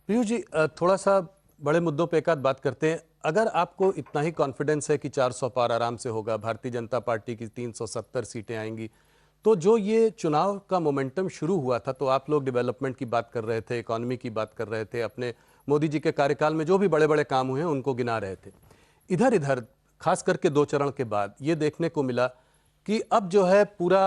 पीयूष जी, थोड़ा सा बड़े मुद्दों पे एक आध बात करते हैं। अगर आपको इतना ही कॉन्फिडेंस है कि 400 पार आराम से होगा, भारतीय जनता पार्टी की 370 सीटें आएंगी, तो जो ये चुनाव का मोमेंटम शुरू हुआ था, तो आप लोग डेवलपमेंट की बात कर रहे थे, इकोनॉमी की बात कर रहे थे, अपने मोदी जी के कार्यकाल में जो भी बड़े बड़े काम हुए हैं उनको गिना रहे थे। इधर इधर खास करके 2 चरण के बाद ये देखने को मिला कि अब जो है पूरा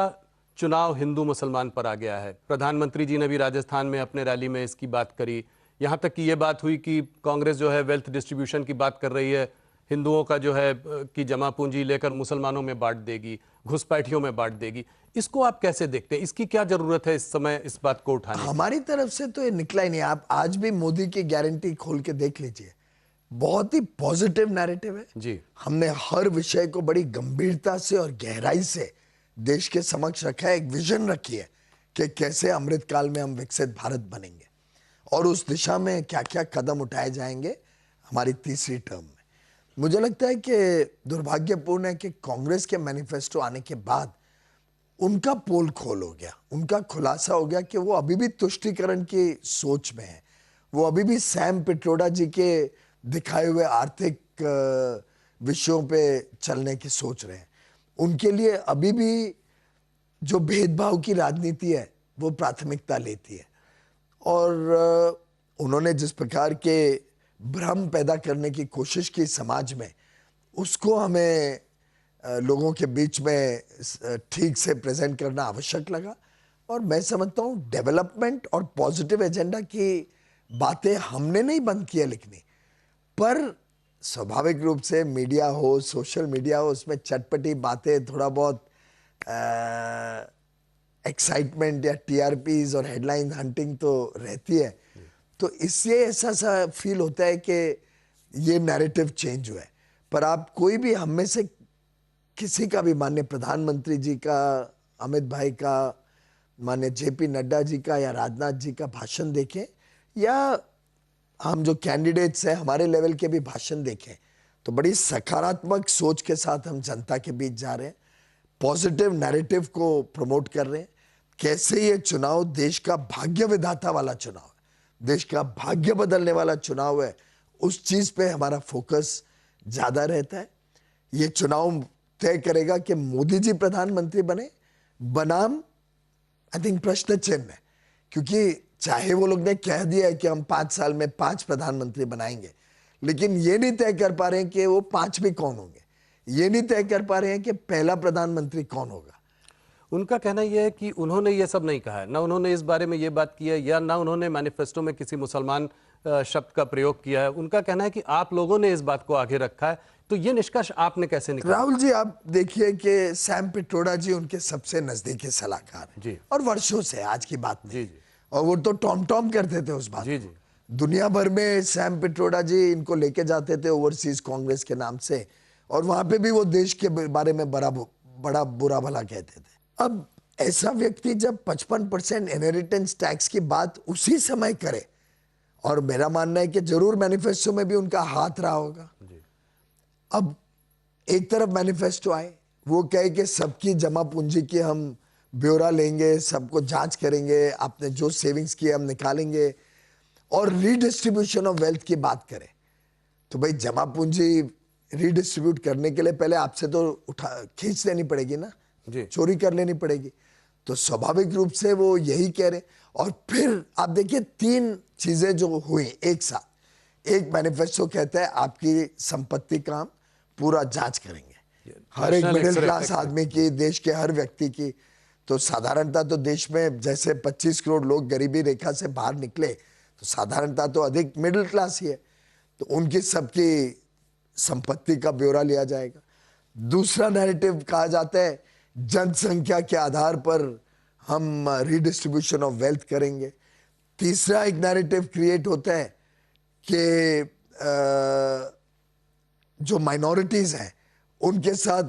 चुनाव हिंदू मुसलमान पर आ गया है। प्रधानमंत्री जी ने भी राजस्थान में अपने रैली में इसकी बात करी। यहाँ तक कि ये बात हुई कि कांग्रेस जो है वेल्थ डिस्ट्रीब्यूशन की बात कर रही है, हिंदुओं का जो है कि जमा पूंजी लेकर मुसलमानों में बांट देगी, घुसपैठियों में बांट देगी। इसको आप कैसे देखते हैं? इसकी क्या जरूरत है इस समय इस बात को उठाने की? हमारी तरफ से तो ये निकला ही नहीं। आप आज भी मोदी की गारंटी खोल के देख लीजिए, बहुत ही पॉजिटिव नैरेटिव है जी। हमने हर विषय को बड़ी गंभीरता से और गहराई से देश के समक्ष रखा है। एक विजन रखी है कि कैसे अमृतकाल में हम विकसित भारत बनेंगे और उस दिशा में क्या क्या कदम उठाए जाएंगे हमारी तीसरी टर्म में। मुझे लगता है कि दुर्भाग्यपूर्ण है कि कांग्रेस के मैनिफेस्टो आने के बाद उनका पोल खोल हो गया, उनका खुलासा हो गया कि वो अभी भी तुष्टीकरण की सोच में है। वो अभी भी सैम पिट्रोडा जी के दिखाए हुए आर्थिक विषयों पे चलने की सोच रहे हैं। उनके लिए अभी भी जो भेदभाव की राजनीति है वो प्राथमिकता लेती है। और उन्होंने जिस प्रकार के भ्रम पैदा करने की कोशिश की समाज में, उसको हमें लोगों के बीच में ठीक से प्रेजेंट करना आवश्यक लगा। और मैं समझता हूँ डेवलपमेंट और पॉजिटिव एजेंडा की बातें हमने नहीं बंद किया लिखनी, पर स्वाभाविक रूप से मीडिया हो, सोशल मीडिया हो, उसमें चटपटी बातें, थोड़ा बहुत एक्साइटमेंट या टीआरपीज और हेडलाइन हंटिंग तो रहती है। तो इससे ऐसा सा फील होता है कि ये नैरेटिव चेंज हुआ है। पर आप कोई भी हम में से किसी का भी, माननीय प्रधानमंत्री जी का, अमित भाई का, माननीय जेपी नड्डा जी का या राजनाथ जी का भाषण देखें, या हम जो कैंडिडेट्स हैं हमारे लेवल के भी भाषण देखें, तो बड़ी सकारात्मक सोच के साथ हम जनता के बीच जा रहे हैं, पॉजिटिव नैरेटिव को प्रमोट कर रहे हैं। कैसे ये चुनाव देश का भाग्य विधाता वाला चुनाव है, देश का भाग्य बदलने वाला चुनाव है, उस चीज पे हमारा फोकस ज्यादा रहता है। ये चुनाव तय करेगा कि मोदी जी प्रधानमंत्री बने बनाम, आई थिंक, प्रश्न चिन्ह है। क्योंकि चाहे वो लोग ने कह दिया है कि हम 5 साल में 5 प्रधानमंत्री बनाएंगे, लेकिन ये नहीं तय कर पा रहे हैं कि वो 5 भी कौन होंगे, ये नहीं तय कर पा रहे हैं कि पहला प्रधानमंत्री कौन होगा। उनका कहना यह है कि उन्होंने ये सब नहीं कहा है, ना उन्होंने इस बारे में ये बात की है, या ना उन्होंने मैनिफेस्टो में किसी मुसलमान शब्द का प्रयोग किया है। उनका कहना है कि आप लोगों ने इस बात को आगे रखा है। तो ये निष्कर्ष आपने कैसे निकाला? राहुल जी, आप देखिए कि सैम पिट्रोडा जी उनके सबसे नजदीकी सलाहकार हैं जी। और वर्षों से, आज की बात नहीं। जी जी। और वो तो टॉम टॉम करते थे उस बात जी को। जी। दुनिया भर में सैम पिट्रोडा जी इनको लेके जाते थे ओवरसीज कांग्रेस के नाम से, और वहां पे भी वो देश के बारे में बड़ा बुरा भला कहते थे। अब ऐसा व्यक्ति जब 55% इनहेरिटेंस टैक्स की बात उसी समय करे, और मेरा मानना है कि जरूर मैनिफेस्टो में भी उनका हाथ रहा होगा। अब एक तरफ मैनिफेस्टो आए, वो कहे कि सबकी जमा पूंजी की हम ब्यौरा लेंगे, सबको जांच करेंगे, आपने जो सेविंग्स किए हम निकालेंगे, और रीडिस्ट्रीब्यूशन ऑफ वेल्थ की बात करें। तो भाई, जमा पूंजी रीडिस्ट्रीब्यूट करने के लिए पहले आपसे तो खींच लेनी पड़ेगी ना, चोरी कर लेनी पड़ेगी। तो स्वाभाविक रूप से वो यही कह रहे। और फिर आप देखिए 3 चीजें जो हुई एक साथ। एक, मैनिफेस्टो कहता है आपकी संपत्ति का हम पूरा जांच करेंगे, हर एक मिडिल क्लास आदमी की, देश के हर व्यक्ति की। तो साधारणता तो देश में जैसे 25 करोड़ लोग गरीबी रेखा से बाहर निकले, तो साधारणता तो अधिक मिडिल क्लास ही है, तो उनकी सबकी संपत्ति का ब्यौरा लिया जाएगा। दूसरा नैरेटिव कहा जाता है जनसंख्या के आधार पर हम रीडिस्ट्रीब्यूशन ऑफ वेल्थ करेंगे। तीसरा एक नैरेटिव क्रिएट होता है कि जो माइनॉरिटीज हैं उनके साथ,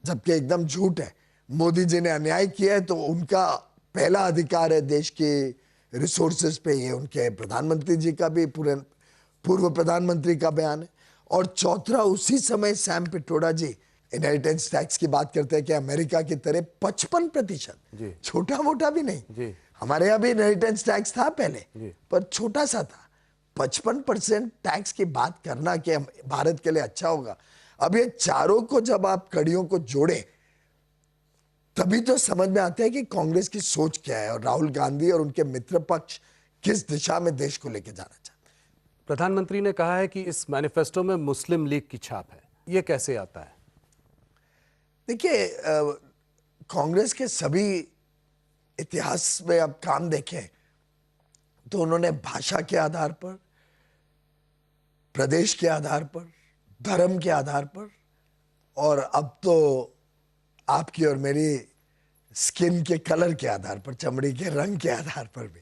जबकि एकदम झूठ है, मोदी जी ने अन्याय किया है तो उनका पहला अधिकार है देश के रिसोर्सेज पे। ये उनके प्रधानमंत्री जी का भी, पूर्व प्रधानमंत्री का बयान है। और चौथा, उसी समय सैम पिट्रोडा जी इनहेरिटेंस टैक्स की बात करते हैं कि अमेरिका की तरह 55%, छोटा मोटा भी नहीं, हमारे यहाँ भी इनहेरिटेंस टैक्स था पहले, जी। पर छोटा सा था। 55% टैक्स की बात करना कि भारत के लिए अच्छा होगा, अब ये चारों को जब आप कड़ियों को जोड़े तभी तो समझ में आता है कि कांग्रेस की सोच क्या है और राहुल गांधी और उनके मित्र पक्ष किस दिशा में देश को लेकर जाना चाहते हैं। प्रधानमंत्री ने कहा है कि इस मैनिफेस्टो में मुस्लिम लीग की छाप है, ये कैसे आता है? देखिए, कांग्रेस के सभी इतिहास में आप काम देखें तो उन्होंने भाषा के आधार पर, प्रदेश के आधार पर, धर्म के आधार पर और अब तो आपकी और मेरी स्किन के कलर के आधार पर, चमड़ी के रंग के आधार पर भी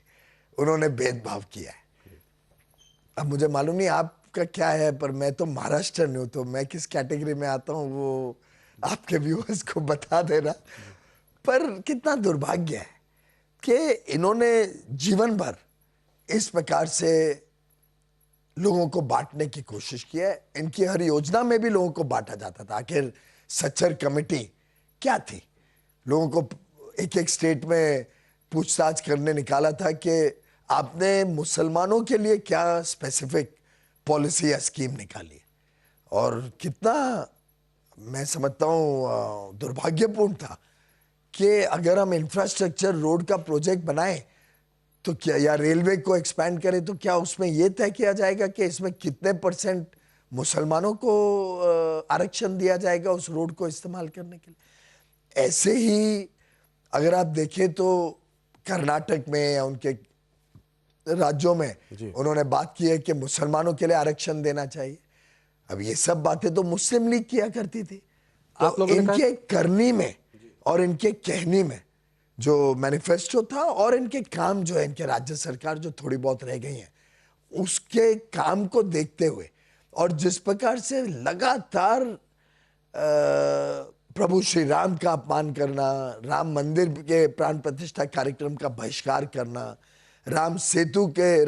उन्होंने भेदभाव किया है। अब मुझे मालूम नहीं आपका क्या है, पर मैं तो महाराष्ट्र हूं, तो मैं किस कैटेगरी में आता हूं वो आपके व्यूअर्स को बता देना। पर कितना दुर्भाग्य है कि इन्होंने जीवन भर इस प्रकार से लोगों को बांटने की कोशिश की है। इनकी हर योजना में भी लोगों को बांटा जाता था। आखिर सच्चर कमेटी क्या थी? लोगों को एक एक स्टेट में पूछताछ करने निकाला था कि आपने मुसलमानों के लिए क्या स्पेसिफिक पॉलिसी या स्कीम निकाली, और कितना मैं समझता हूँ दुर्भाग्यपूर्ण था कि अगर हम इंफ्रास्ट्रक्चर रोड का प्रोजेक्ट बनाएं तो क्या, या रेलवे को एक्सपैंड करें तो क्या उसमें यह तय किया जाएगा कि इसमें कितने % मुसलमानों को आरक्षण दिया जाएगा उस रोड को इस्तेमाल करने के लिए। ऐसे ही अगर आप देखें तो कर्नाटक में या उनके राज्यों में उन्होंने बात की है कि मुसलमानों के लिए आरक्षण देना चाहिए। अब ये सब बातें तो मुस्लिम लीग किया करती थी। तो इनके करनी में और इनके कहनी में जो मैनिफेस्टो था और इनके काम जो है, इनके राज्य सरकार जो थोड़ी बहुत रह गई है, उसके काम को देखते हुए और जिस प्रकार से लगातार प्रभु श्री राम का अपमान करना, राम मंदिर के प्राण प्रतिष्ठा कार्यक्रम का बहिष्कार करना, राम सेतु के